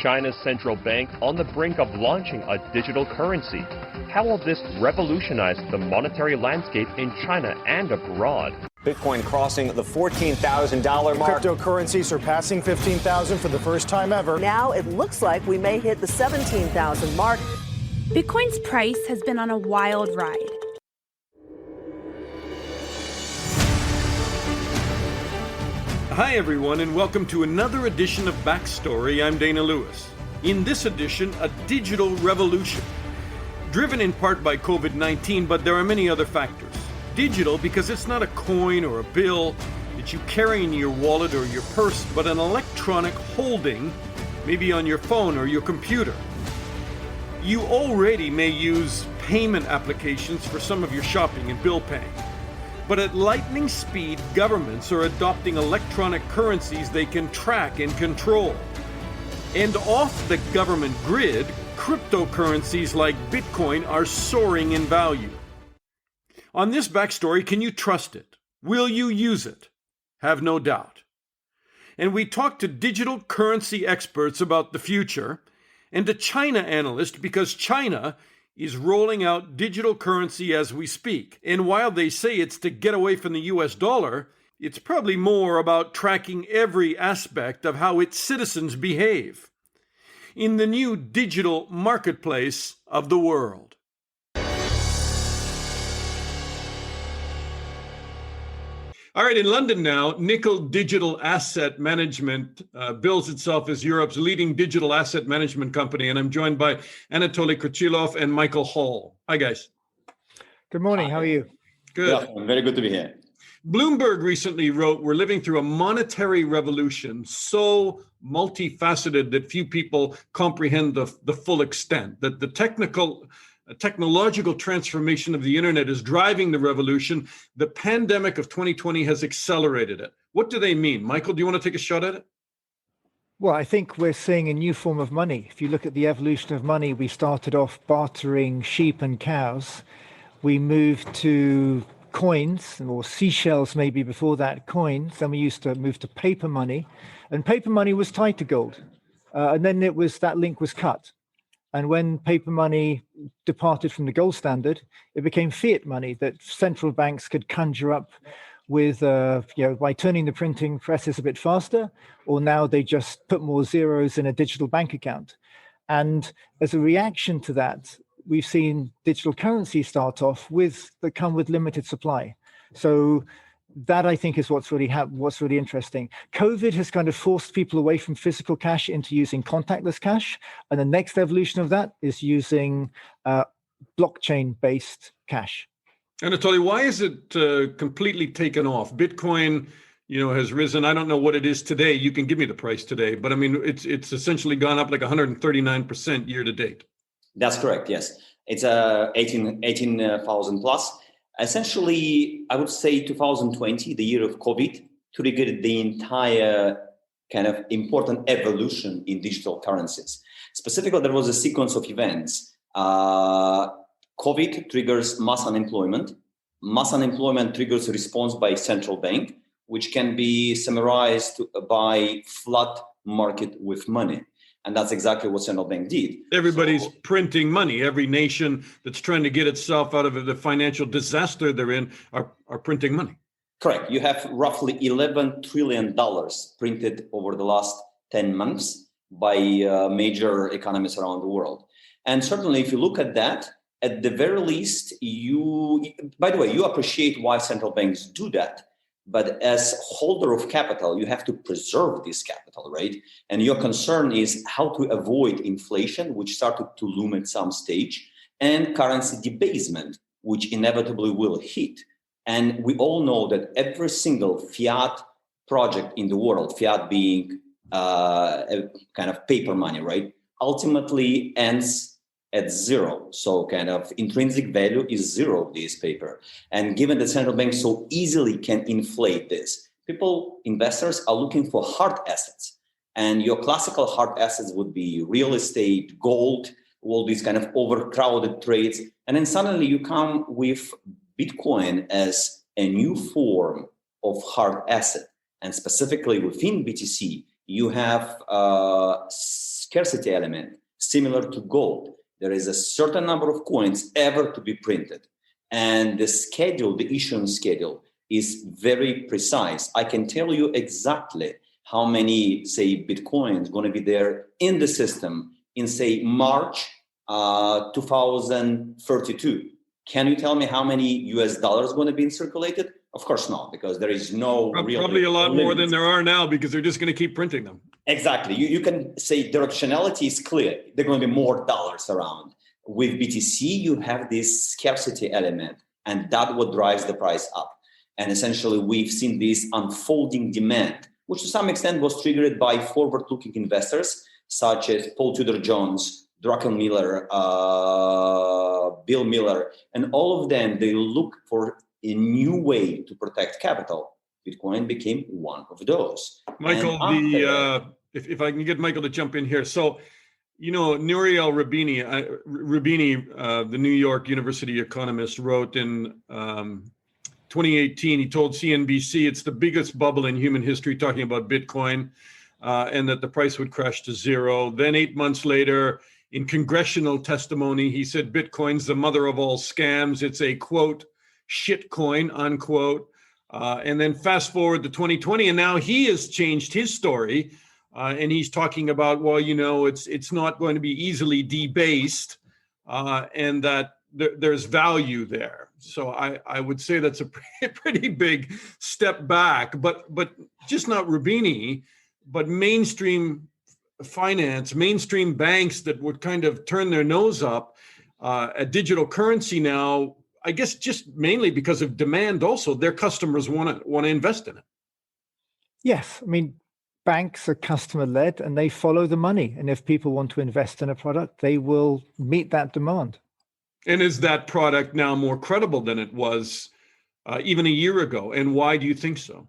China's central bank on the brink of launching a digital currency. How will this revolutionize the monetary landscape in China and abroad? Bitcoin crossing the $14,000 mark. Cryptocurrency surpassing 15,000 for the first time ever. Now it looks like we may hit the 17,000 mark. Bitcoin's price has been on a wild ride. Hi everyone, and welcome to another edition of Backstory. I'm Dana Lewis. In this edition, a digital revolution. Driven in part by COVID-19, but there are many other factors. Digital because it's not a coin or a bill that you carry in your wallet or your purse, but an electronic holding, maybe on your phone or your computer. You already may use payment applications for some of your shopping and bill paying. But at lightning speed, governments are adopting electronic currencies they can track and control. And off the government grid, cryptocurrencies like Bitcoin are soaring in value. On this backstory, can you trust it? Will you use it? Have no doubt. And we talk to digital currency experts about the future and a China analyst because China is rolling out digital currency as we speak. And while they say it's to get away from the US dollar, it's probably more about tracking every aspect of how its citizens behave in the new digital marketplace of the world. All right, in London now, Nickel Digital Asset Management bills itself as Europe's leading digital asset management company, and I'm joined by Anatoly Crachilov and Michael Hall. Hi, guys. Good morning. How are you? Good. Yeah, very good to be here. Bloomberg recently wrote, "We're living through a monetary revolution so multifaceted that few people comprehend the full extent, that the technological transformation of the internet is driving the revolution. The pandemic of 2020 has accelerated it." What do they mean? Michael, do you want to take a shot at it? Well, I think we're seeing a new form of money. If you look at the evolution of money, we started off bartering sheep and cows. We moved to coins, or seashells maybe before that, coins. Then we used to move to paper money. And paper money was tied to gold. And then that link was cut. And when paper money departed from the gold standard, it became fiat money that central banks could conjure up with, by turning the printing presses a bit faster, or now they just put more zeros in a digital bank account. And as a reaction to that, we've seen digital currency start off that come with limited supply. So that, I think, is what's really interesting. COVID has kind of forced people away from physical cash into using contactless cash. And the next evolution of that is using blockchain-based cash. Anatoly, why is it completely taken off? Bitcoin, has risen. I don't know what it is today. You can give me the price today, but I mean, it's essentially gone up like 139% year to date. That's correct. Yes, it's 18,000 plus. Essentially, I would say 2020, the year of COVID, triggered the entire kind of important evolution in digital currencies. Specifically, there was a sequence of events. COVID triggers mass unemployment. Mass unemployment triggers a response by central bank, which can be summarized by flood market with money. And that's exactly what central bank did. Everybody's printing money. Every nation that's trying to get itself out of the financial disaster they're in are printing money. Correct. You have roughly $11 trillion printed over the last 10 months by major economies around the world. And certainly, if you look at that, at the very least, you appreciate why central banks do that. But as holder of capital, you have to preserve this capital, right? And your concern is how to avoid inflation, which started to loom at some stage, and currency debasement, which inevitably will hit. And we all know that every single fiat project in the world, fiat being a kind of paper money, right, ultimately ends at zero. So kind of intrinsic value is zero of this paper. And given that central banks so easily can inflate this, investors are looking for hard assets. And your classical hard assets would be real estate, gold, all these kind of overcrowded trades. And then suddenly you come with Bitcoin as a new form of hard asset. And specifically within BTC, you have a scarcity element similar to gold. There is a certain number of coins ever to be printed. And the schedule, the issuance schedule, is very precise. I can tell you exactly how many, say, Bitcoins going to be there in the system in, say, March 2032. Can you tell me how many US dollars going to be circulated? Of course not, because there is no real probably a lot limit. more than there are now, because they're just going to keep printing them. Exactly. You can say directionality is clear. There are going to be more dollars around. With BTC, you have this scarcity element, and that's what drives the price up. And essentially, we've seen this unfolding demand, which to some extent was triggered by forward-looking investors, such as Paul Tudor Jones, Druckenmiller, Bill Miller, and all of them, they look for a new way to protect capital. Bitcoin became one of those. Michael, if I can get Michael to jump in here. So, Nouriel Roubini, the New York University economist, wrote in 2018, he told CNBC it's the biggest bubble in human history, talking about Bitcoin, and that the price would crash to zero. Then 8 months later, in congressional testimony, he said Bitcoin's the mother of all scams. It's a, quote, shit coin, unquote. And then fast forward to 2020, and now he has changed his story, and he's talking about, well, it's not going to be easily debased, and that there's value there. So I would say that's a pretty big step back, but just not Roubini, but mainstream finance, mainstream banks that would kind of turn their nose up at digital currency now. I guess just mainly because of demand. Also, their customers want to invest in it. Yes, I mean, banks are customer led, and they follow the money. And if people want to invest in a product, they will meet that demand. And is that product now more credible than it was even a year ago? And why do you think so?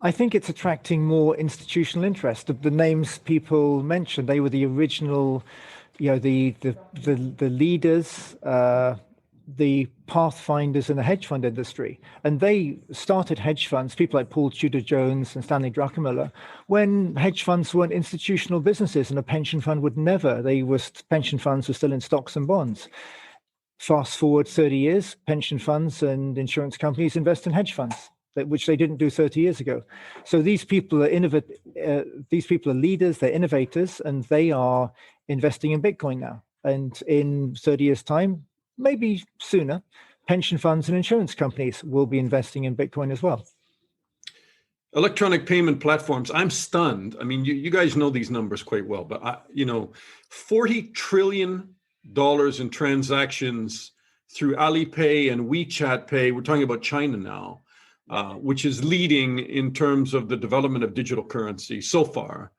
I think it's attracting more institutional interest. The names people mentioned, they were the original, the leaders, the pathfinders in the hedge fund industry. And they started hedge funds, people like Paul Tudor Jones and Stanley Druckenmiller, when hedge funds weren't institutional businesses, and a pension fund would never. Pension funds were still in stocks and bonds. Fast forward 30 years, pension funds and insurance companies invest in hedge funds, which they didn't do 30 years ago. So these people are these people are leaders, they're innovators, and they are investing in Bitcoin now. And in 30 years' time, maybe sooner, pension funds and insurance companies will be investing in Bitcoin as well. Electronic payment platforms, I'm stunned. I mean, you guys know these numbers quite well, but $40 trillion in transactions through Alipay and WeChat Pay. We're talking about China now, which is leading in terms of the development of digital currency so far.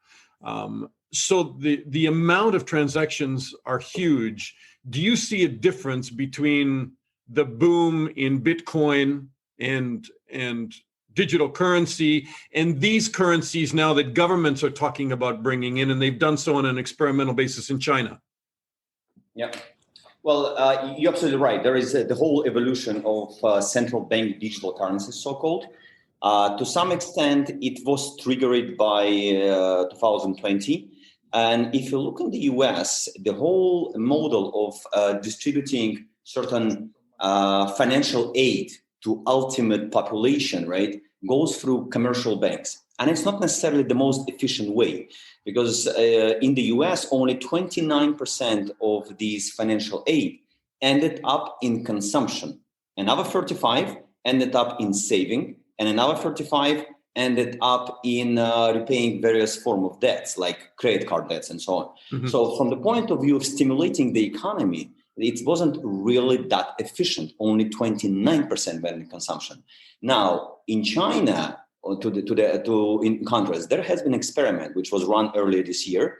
So the amount of transactions are huge. Do you see a difference between the boom in Bitcoin and digital currency and these currencies now that governments are talking about bringing in, and they've done so on an experimental basis in China? Yeah. Well, you're absolutely right. There is the whole evolution of central bank digital currencies, so-called. To some extent, it was triggered by 2020. And if you look in the US, the whole model of distributing certain financial aid to ultimate population, right, goes through commercial banks. And it's not necessarily the most efficient way, because in the US, only 29% of these financial aid ended up in consumption. Another 35 ended up in saving, and another 35 ended up in repaying various forms of debts, like credit card debts and so on. Mm-hmm. So from the point of view of stimulating the economy, it wasn't really that efficient. Only 29% went in consumption. Now, in China, in contrast, there has been an experiment which was run earlier this year.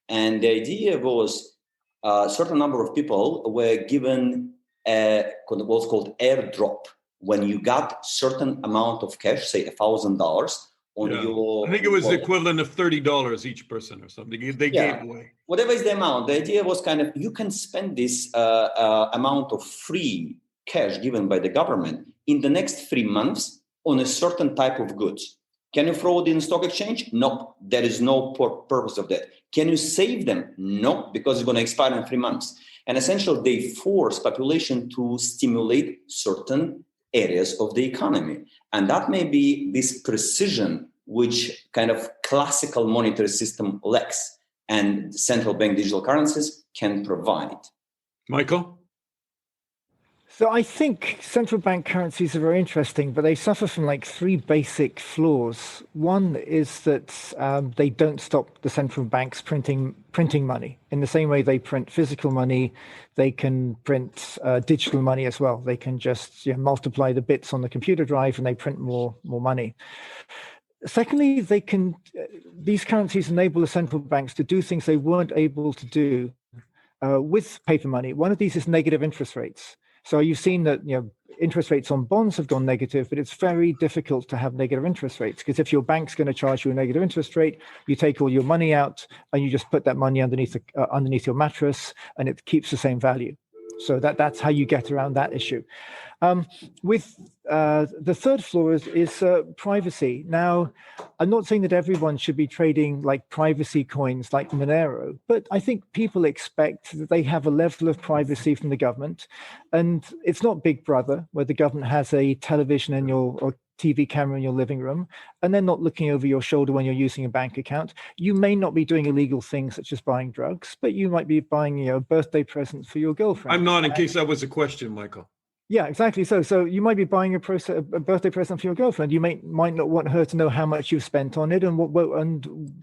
And the idea was a certain number of people were given what's called airdrop. When you got certain amount of cash, say $1,000 on your... I think it was the equivalent of $30 each person or something. They gave away. Whatever is the amount, the idea was kind of, you can spend this amount of free cash given by the government in the next 3 months on a certain type of goods. Can you throw it in stock exchange? No, there is no purpose of that. Can you save them? No, because it's going to expire in 3 months. And essentially, they force population to stimulate certain areas of the economy. And that may be this precision which kind of classical monetary system lacks, and central bank digital currencies can provide. Michael? So I think central bank currencies are very interesting, but they suffer from like three basic flaws. One is that they don't stop the central banks printing money. In the same way they print physical money, they can print digital money as well. They can just multiply the bits on the computer drive and they print more money. Secondly, these currencies enable the central banks to do things they weren't able to do with paper money. One of these is negative interest rates. So you've seen that interest rates on bonds have gone negative, but it's very difficult to have negative interest rates, because if your bank's going to charge you a negative interest rate, you take all your money out and you just put that money underneath your mattress, and it keeps the same value. So that's how you get around that issue. With the third flaw is privacy. Now, I'm not saying that everyone should be trading like privacy coins like Monero, but I think people expect that they have a level of privacy from the government. And it's not Big Brother, where the government has a television in or TV camera in your living room, and they're not looking over your shoulder when you're using a bank account. You may not be doing illegal things such as buying drugs, but you might be buying a birthday present for your girlfriend. I'm not, in case that was a question, Michael. Yeah, exactly. So you might be buying a birthday present for your girlfriend. You might not want her to know how much you've spent on it and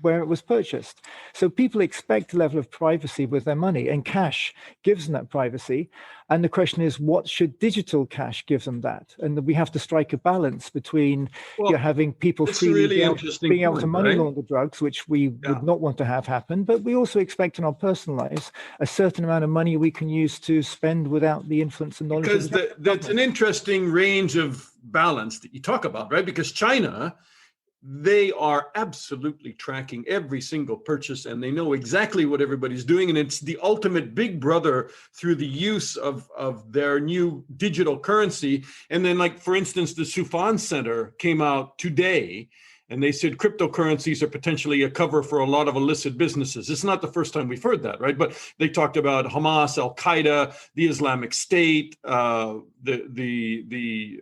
where it was purchased. So people expect a level of privacy with their money, and cash gives them that privacy. And the question is, what should digital cash give them that? And we have to strike a balance between having people freely being able to money launder drugs, which we would not want to have happen, but we also expect in our personal lives a certain amount of money we can use to spend without the influence and knowledge. Because that's an interesting range of balance that you talk about, right? Because China, they are absolutely tracking every single purchase, and they know exactly what everybody's doing. And it's the ultimate big brother through the use of their new digital currency. And then, like, for instance, the Sufan Center came out today, and they said cryptocurrencies are potentially a cover for a lot of illicit businesses. It's not the first time we've heard that, right? But they talked about Hamas, Al Qaeda, the Islamic State, the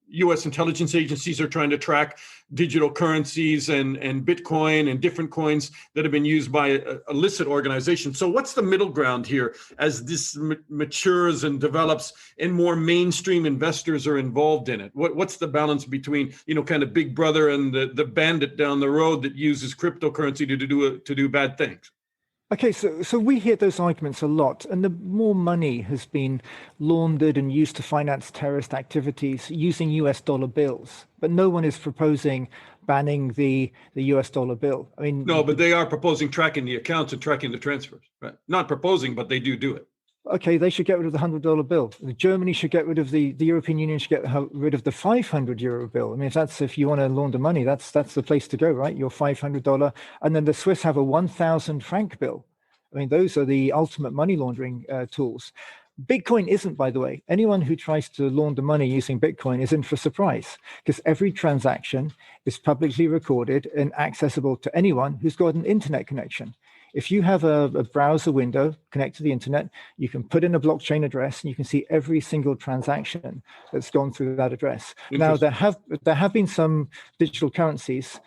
U.S. intelligence agencies are trying to track digital currencies and Bitcoin and different coins that have been used by illicit organizations. So what's the middle ground here as this matures and develops and more mainstream investors are involved in it? What's the balance between, kind of Big Brother and the bandit down the road that uses cryptocurrency to do bad things? Okay, so we hear those arguments a lot, and the more money has been laundered and used to finance terrorist activities using US dollar bills, but no one is proposing banning the US dollar bill. I mean, no, but they are proposing tracking the accounts and tracking the transfers, right? Not proposing, but they do it. Okay, they should get rid of the $100 bill. Germany should get rid of the European Union should get rid of the €500 bill. I mean, if you want to launder money, that's the place to go, right? Your $500, and then the Swiss have a 1,000 franc bill. I mean, those are the ultimate money laundering tools. Bitcoin isn't, by the way. Anyone who tries to launder money using Bitcoin is in for a surprise, because every transaction is publicly recorded and accessible to anyone who's got an internet connection. If you have a browser window connected to the internet, you can put in a blockchain address and you can see every single transaction that's gone through that address. Now, there have been some digital currencies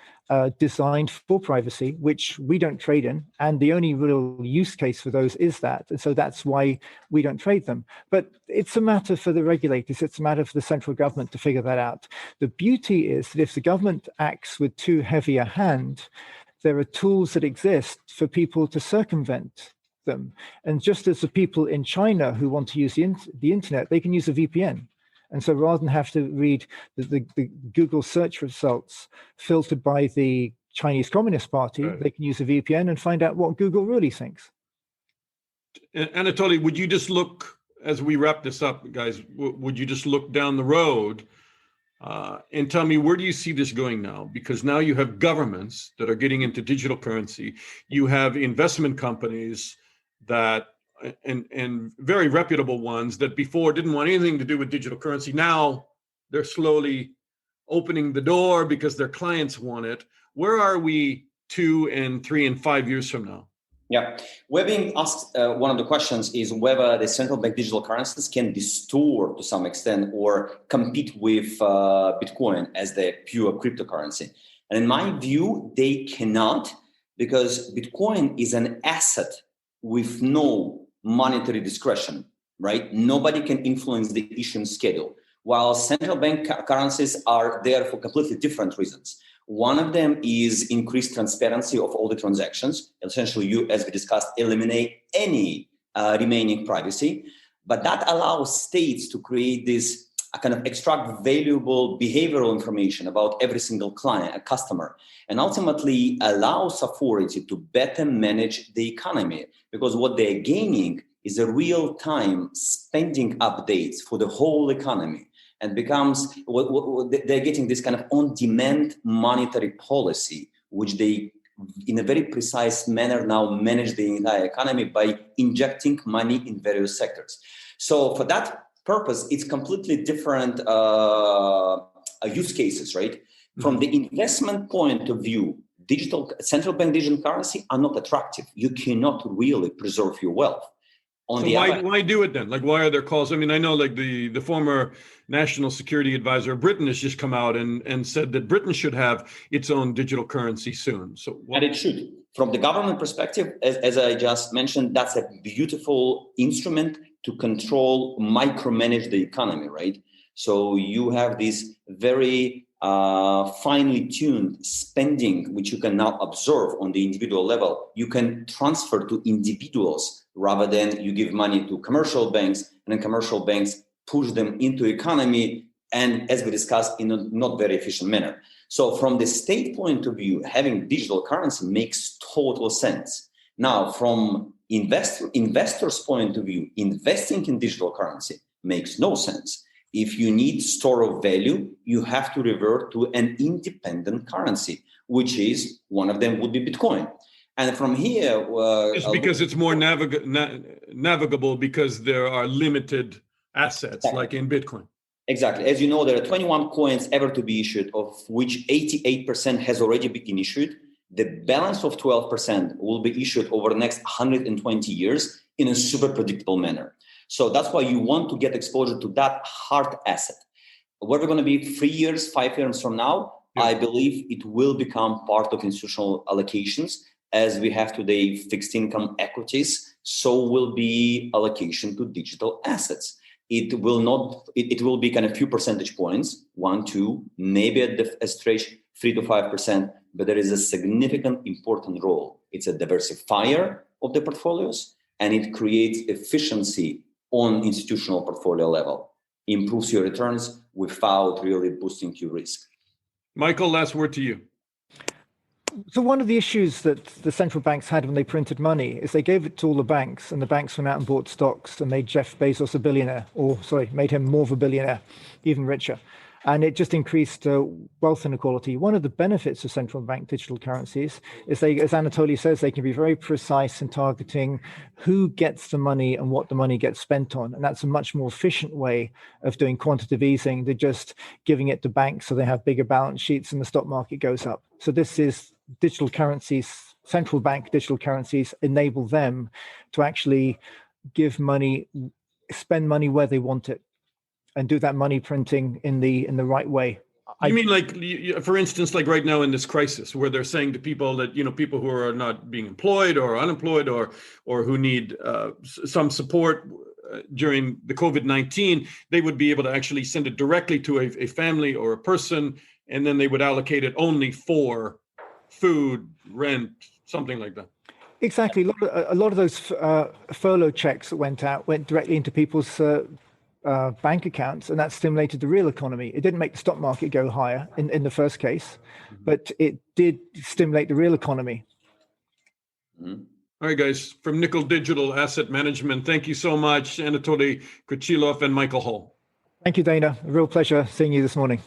designed for privacy, which we don't trade in. And the only real use case for those is that. And so that's why we don't trade them. But it's a matter for the regulators. It's a matter for the central government to figure that out. The beauty is that if the government acts with too heavy a hand, there are tools that exist for people to circumvent them. And just as the people in China who want to use the internet, they can use a VPN. And so rather than have to read the Google search results filtered by the Chinese Communist Party, they can use a VPN and find out what Google really thinks. Anatoly, would you just look, as we wrap this up, guys, would you just look down the road and tell me, where do you see this going now? Because now you have governments that are getting into digital currency. You have investment companies that, and very reputable ones that before didn't want anything to do with digital currency. Now they're slowly opening the door because their clients want it. Where are we 2 and 3 and 5 years from now? Yeah, we're being asked, one of the questions is whether the central bank digital currencies can distort to some extent or compete with Bitcoin as the pure cryptocurrency. And in my view, they cannot, because Bitcoin is an asset with no monetary discretion, right? Nobody can influence the issuance schedule, while central bank currencies are there for completely different reasons. One of them is increased transparency of all the transactions. Essentially, you, as we discussed, eliminate any remaining privacy, but that allows states to create this kind of extract valuable behavioral information about every single client, a customer, and ultimately allows authority to better manage the economy, because what they're gaining is a real-time spending updates for the whole economy, and becomes they're getting this kind of on-demand monetary policy, which they, in a very precise manner, now manage the entire economy by injecting money in various sectors. So for that purpose, it's completely different use cases, right? Mm-hmm. From the investment point of view, central bank digital currency are not attractive. You cannot really preserve your wealth. So why do it then? Like, why are there calls? I mean, I know like the former national security advisor of Britain has just come out and said that Britain should have its own digital currency soon. So and it should. From the government perspective, as I just mentioned, that's a beautiful instrument to control, micromanage the economy, right? So you have this very finely tuned spending, which you can now observe on the individual level. You can transfer to individuals rather than you give money to commercial banks, and then commercial banks push them into economy, and as we discussed, in a not very efficient manner. So from the state point of view, having digital currency makes total sense. Now, from investors' point of view, investing in digital currency makes no sense. If you need store of value, you have to revert to an independent currency, which is, one of them would be Bitcoin. And from here... it's because it's more navigable because there are limited assets, exactly, like in Bitcoin. Exactly. As you know, there are 21 coins ever to be issued, of which 88% has already been issued. The balance of 12% will be issued over the next 120 years in a super predictable manner. So that's why you want to get exposure to that hard asset. Where we're going to be 3 years, 5 years from now, yeah, I believe it will become part of institutional allocations. As we have today fixed income equities, so will be allocation to digital assets. It will not. It will be kind of few percentage points, 1, 2, maybe at a stretch 3 to 5%. But there is a significant, important role. It's a diversifier of the portfolios, and it creates efficiency on institutional portfolio level. Improves your returns without really boosting your risk. Michael, last word to you. So one of the issues that the central banks had when they printed money is they gave it to all the banks, and the banks went out and bought stocks and made Jeff Bezos a billionaire, made him more of a billionaire, even richer. And it just increased wealth inequality. One of the benefits of central bank digital currencies is they, as Anatoly says, they can be very precise in targeting who gets the money and what the money gets spent on. And that's a much more efficient way of doing quantitative easing than just giving it to banks so they have bigger balance sheets and the stock market goes up. So this is digital currencies, central bank digital currencies enable them to actually give money, spend money where they want it, and do that money printing in the right way. You mean like, for instance, like right now in this crisis, where they're saying to people that, people who are not being employed or unemployed or who need some support during the COVID-19, they would be able to actually send it directly to a family or a person, and then they would allocate it only for food, rent, something like that. Exactly. A lot of those furlough checks that went directly into people's bank accounts, and that stimulated the real economy. It didn't make the stock market go higher in the first case, but it did stimulate the real economy. Mm-hmm. All right, guys, from Nickel Digital Asset Management, thank you so much, Anatoly Crachilov and Michael Hull. Thank you, Dana. A real pleasure seeing you this morning.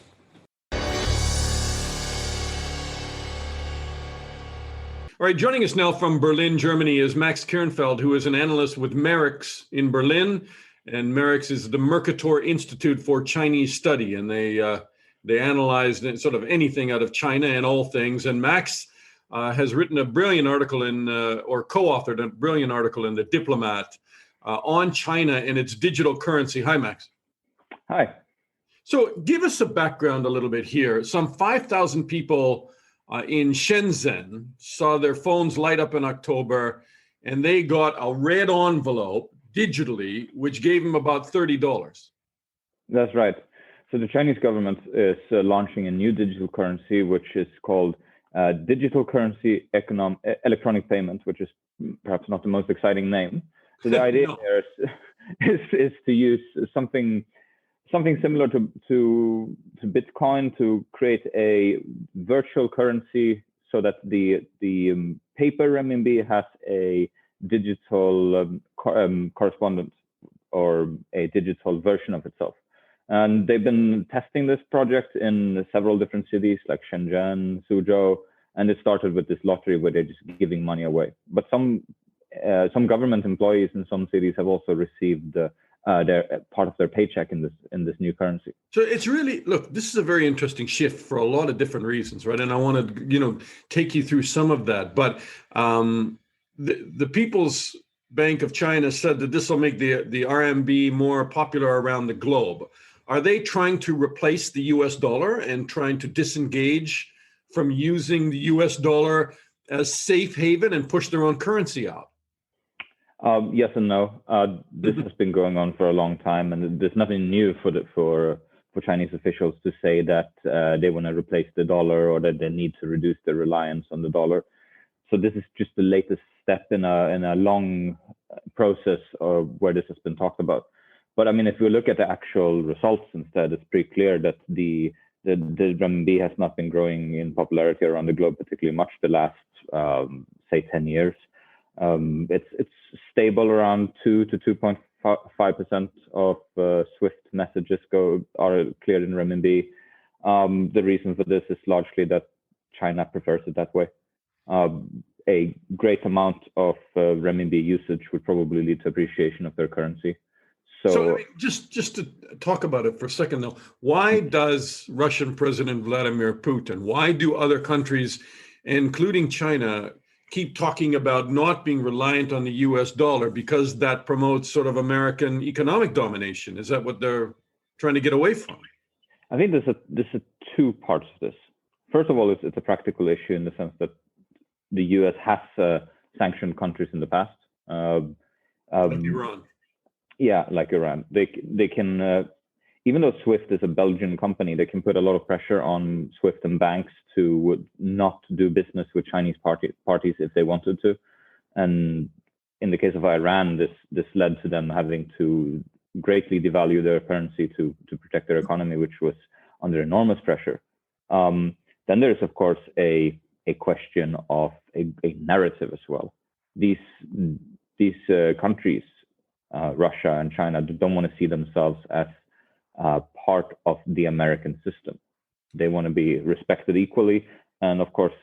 All right, joining us now from Berlin, Germany is Max Kearnfelt, who is an analyst with Merics in Berlin. And Merics is the Mercator Institute for Chinese Study, and they They analyzed sort of anything out of China and all things. And Max has written a brilliant article or co-authored a brilliant article in The Diplomat on China and its digital currency. Hi, Max. Hi. So give us a background a little bit here. Some 5,000 people in Shenzhen saw their phones light up in October, and they got a red envelope digitally, which gave them about $30. That's right. So the Chinese government is launching a new digital currency, which is called digital currency electronic payment, which is perhaps not the most exciting name. So the idea here is to use something similar to Bitcoin to create a virtual currency so that the paper renminbi has a digital correspondent or a digital version of itself. And they've been testing this project in several different cities like Shenzhen, Suzhou, and it started with this lottery where they're just giving money away. But some government employees in some cities have also received their part of their paycheck in this new currency. So it's really, look, this is a very interesting shift for a lot of different reasons, right? And I want to, take you through some of that. But the People's Bank of China said that this will make the RMB more popular around the globe. Are they trying to replace the US dollar and trying to disengage from using the US dollar as safe haven and push their own currency out? Yes and no. This has been going on for a long time, and there's nothing new for Chinese officials to say that they want to replace the dollar or that they need to reduce their reliance on the dollar. So this is just the latest step in a long process where this has been talked about. But I mean, if we look at the actual results instead, it's pretty clear that the renminbi has not been growing in popularity around the globe particularly much the last, say, 10 years. It's stable around 2 to 2.5% of SWIFT messages are cleared in renminbi. The reason for this is largely that China prefers it that way. A great amount of renminbi usage would probably lead to appreciation of their currency. So I mean, just to talk about it for a second, though, why does Russian President Vladimir Putin, why do other countries, including China, keep talking about not being reliant on the US dollar because that promotes sort of American economic domination? Is that what they're trying to get away from? I think there's two parts of this. First of all, it's a practical issue in the sense that the US has sanctioned countries in the past. Like Iran. Yeah, like Iran. They can, even though SWIFT is a Belgian company, they can put a lot of pressure on SWIFT and banks to not do business with Chinese parties if they wanted to. And in the case of Iran, this led to them having to greatly devalue their currency to protect their economy, which was under enormous pressure. Then there is, of course, a question of a narrative as well. These countries, Russia and China, don't want to see themselves as part of the American system. They want to be respected equally. And of course,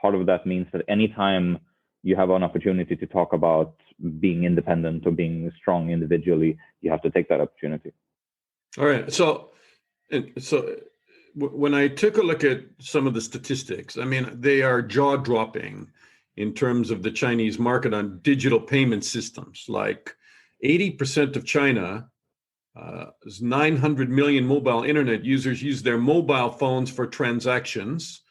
part of that means that anytime you have an opportunity to talk about being independent or being strong individually, you have to take that opportunity. All right. So when I took a look at some of the statistics, I mean, they are jaw-dropping in terms of the Chinese market on digital payment systems. Like 80% of China, 900 million mobile internet users use their mobile phones for transactions.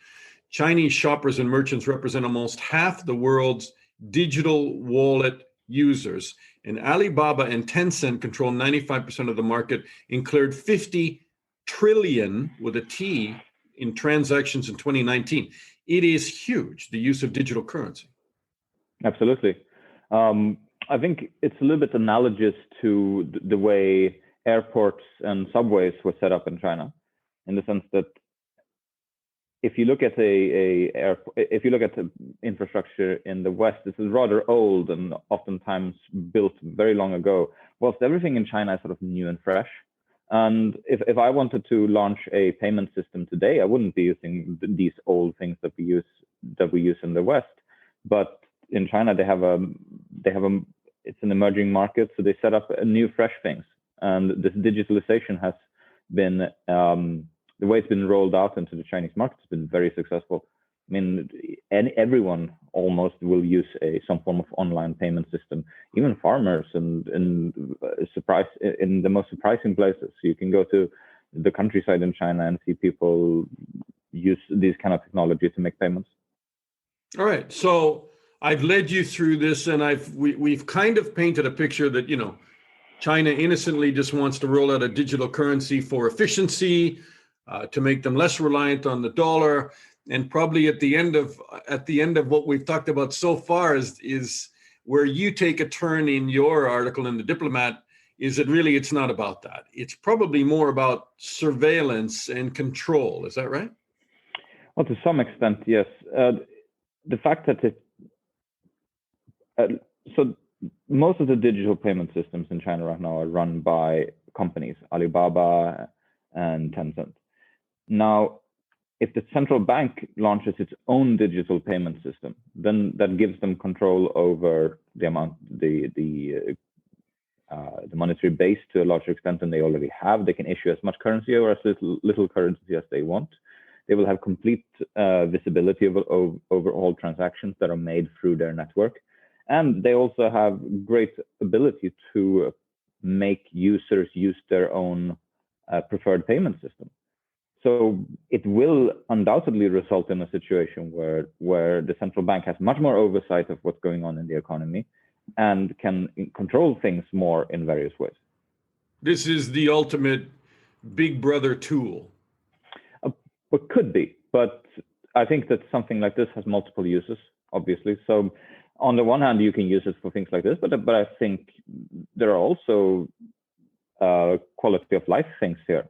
Chinese shoppers and merchants represent almost half the world's digital wallet users. And Alibaba and Tencent control 95% of the market and cleared 50 trillion with a T in transactions in 2019. It is huge, the use of digital currency. Absolutely. I think it's a little bit analogous to the way airports and subways were set up in China, in the sense that if you look at if you look at the infrastructure in the West, this is rather old and oftentimes built very long ago, whilst everything in China is sort of new and fresh. And if I wanted to launch a payment system today, I wouldn't be using these old things that we use in the West. But in China, it's an emerging market, so they set up new, fresh things. And this digitalization has been the way it's been rolled out into the Chinese market has been very successful. I mean, everyone almost will use some form of online payment system, even farmers, and in the most surprising places. You can go to the countryside in China and see people use these kind of technology to make payments. All right, so I've led you through this, and we've kind of painted a picture that, you know, China innocently just wants to roll out a digital currency for efficiency, to make them less reliant on the dollar. And probably at the end of what we've talked about so far is where you take a turn in your article in The Diplomat, is that really it's not about that. It's probably more about surveillance and control. Is that right? Well, to some extent, yes. The fact that so most of the digital payment systems in China right now are run by companies, Alibaba and Tencent. Now, if the central bank launches its own digital payment system, then that gives them control over the amount, the monetary base to a larger extent than they already have. They can issue as much currency or as little currency as they want. They will have complete visibility over all transactions that are made through their network. And they also have great ability to make users use their own preferred payment system. So it will undoubtedly result in a situation where the central bank has much more oversight of what's going on in the economy and can control things more in various ways. This is the ultimate big brother tool. It could be, but I think that something like this has multiple uses, obviously. So on the one hand, you can use it for things like this, but I think there are also quality of life things here.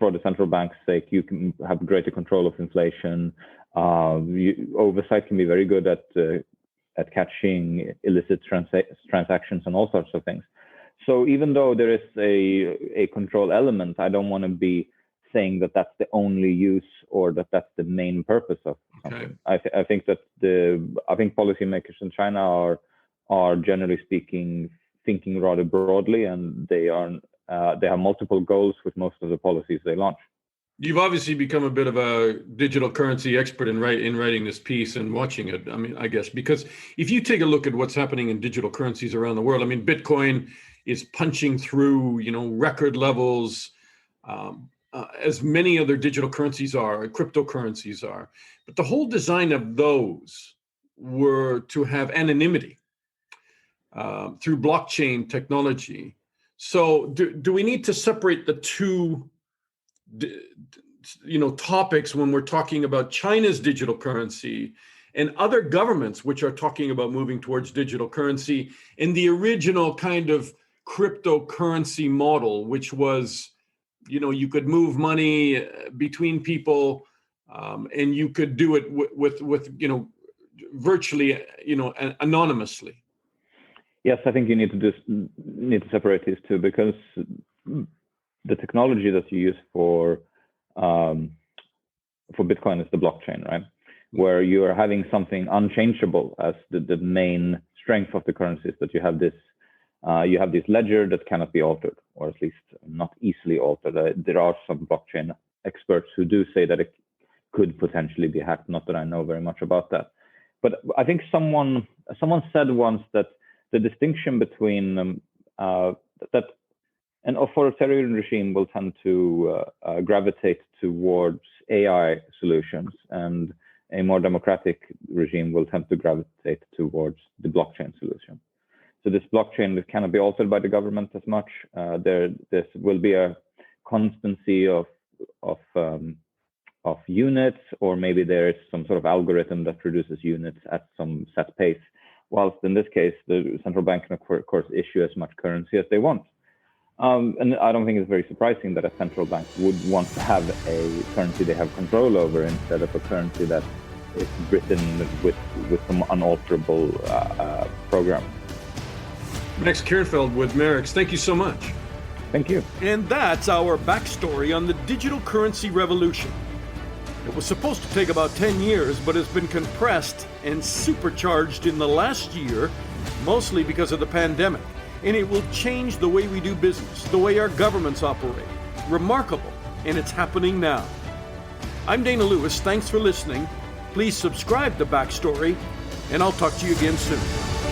For the central bank's sake, you can have greater control of inflation. Oversight can be very good at catching illicit transactions and all sorts of things. So even though there is a control element, I don't want to be saying that that's the only use or that that's the main purpose of something. Okay. I think that policymakers in China are generally speaking thinking rather broadly, and they have multiple goals with most of the policies they launch. You've obviously become a bit of a digital currency expert in writing this piece and watching it. I mean, I guess, because if you take a look at what's happening in digital currencies around the world, I mean, Bitcoin is punching through, record levels, as many other digital currencies are, cryptocurrencies are. But the whole design of those were to have anonymity through blockchain technology. So do we need to separate the two, topics when we're talking about China's digital currency and other governments which are talking about moving towards digital currency, and the original kind of cryptocurrency model, which was, you could move money between people, and you could do it with virtually, anonymously? Yes, I think you need to separate these two, because the technology that you use for Bitcoin is the blockchain, right? Where you are having something unchangeable as the main strength of the currencies, that you have this ledger that cannot be altered, or at least not easily altered. There are some blockchain experts who do say that it could potentially be hacked. Not that I know very much about that, but I think someone said once that the distinction between that an authoritarian regime will tend to gravitate towards AI solutions, and a more democratic regime will tend to gravitate towards the blockchain solution. So this blockchain that cannot be altered by the government as much. This will be a constancy of units, or maybe there is some sort of algorithm that produces units at some set pace. Whilst in this case, the central bank can, of course, issue as much currency as they want. And I don't think it's very surprising that a central bank would want to have a currency they have control over, instead of a currency that is written with some unalterable program. Max Kearnfelt with Merics, thank you so much. Thank you. And that's our backstory on the digital currency revolution. It was supposed to take about 10 years, but it's been compressed and supercharged in the last year, mostly because of the pandemic. And it will change the way we do business, the way our governments operate. Remarkable. and it's happening now. I'm Dana Lewis. Thanks for listening. Please subscribe to Backstory, and I'll talk to you again soon.